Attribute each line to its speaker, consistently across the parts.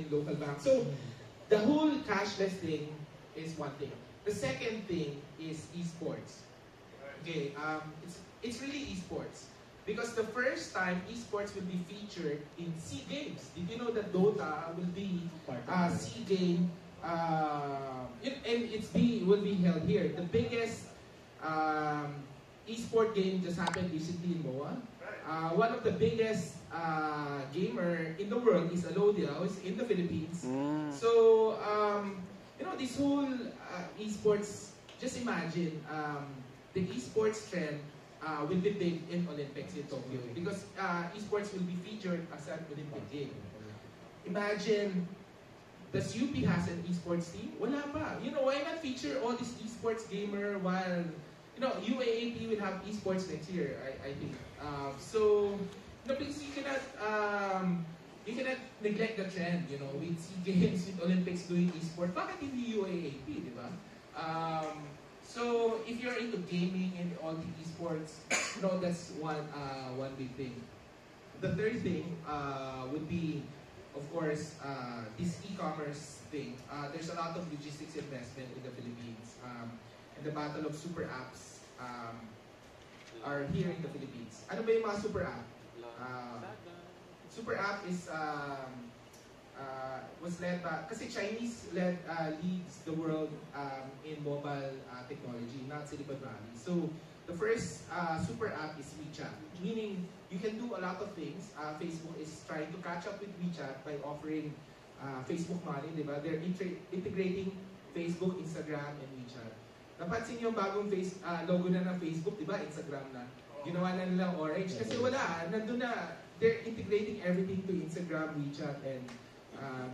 Speaker 1: in local banks. So the whole cashless thing is one thing. The second thing is esports. Okay, it's really esports. Because the first time esports will be featured in SEA Games. Did you know that Dota will be SEA Game? And will be held here. The biggest esport game just happened recently in MOA. One of the biggest gamer in the world is Alodia, who's in the Philippines. So, this whole esports, just imagine the esports trend will be big in Olympics in Tokyo because esports will be featured as an Olympic game. Imagine, does UP has an esports team? Wala pa. Why not feature all these esports gamer while, UAAP will have esports next year, I think. So, please, you cannot neglect the trend, with SEA Games, with Olympics doing esports. Bakit hindi UAAP, di ba? So, if you're into gaming and all the esports, that's one big thing. The third thing would be, of course, this e-commerce thing. There's a lot of logistics investment in the Philippines. And the battle of super apps are here in the Philippines. Ano ba yung mga super app? Super app is was led by, kasi Chinese leads the world in mobile technology, not Silicon Valley. So the first super app is WeChat, meaning you can do a lot of things. Facebook is trying to catch up with WeChat by offering Facebook Money, di ba? They're integrating Facebook, Instagram, and WeChat. Napansin niyo yung bagong logo na ng Facebook, di ba? Instagram na. Ginawa na nilang orange kasi wala, nandun na. They're integrating everything to Instagram, WeChat, and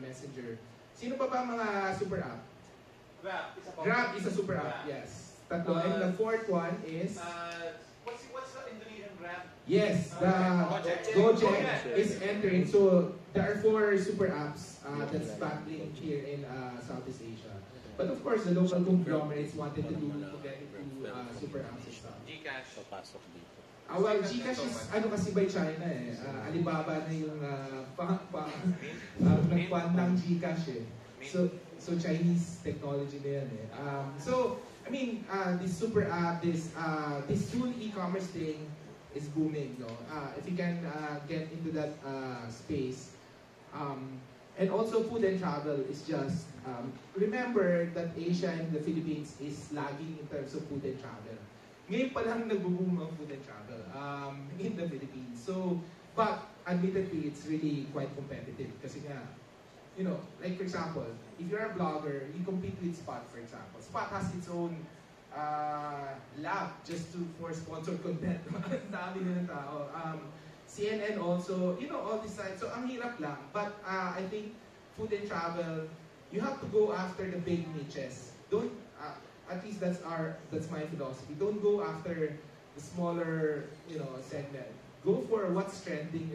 Speaker 1: Messenger. Sino pa ba mga super app? Grab is a super app, yes. Tatlo. And the fourth one is...
Speaker 2: what's the Indonesian Grab?
Speaker 1: Yes, the Gojek is entering. So, there are 4 super apps that's battling here in Southeast Asia. But of course, the local conglomerates wanted to get into super apps and stuff.
Speaker 2: Gcash.
Speaker 3: Papasok dito.
Speaker 1: Well, Gcash is kasi by China eh. Alibaba na yung nagpuan ng Gcash eh. So Chinese technology na yan eh. So, I mean, this super app, this whole e-commerce thing is booming, no? If you can get into that space. And also food and travel is just, remember that Asia and the Philippines is lagging in terms of food and travel. Ngayon pa lang nagbo-boom ang food and travel in the Philippines. So, but admittedly, it's really quite competitive. Kasi nga, like for example, if you're a blogger, you compete with Spot, for example. Spot has its own lab just for sponsored content. Dami na ng tao. CNN also, all these sites. So, ang hirap lang. But I think food and travel, you have to go after the big niches. Don't, at least that's my philosophy. Don't go after the smaller, segment. Go for what's trending.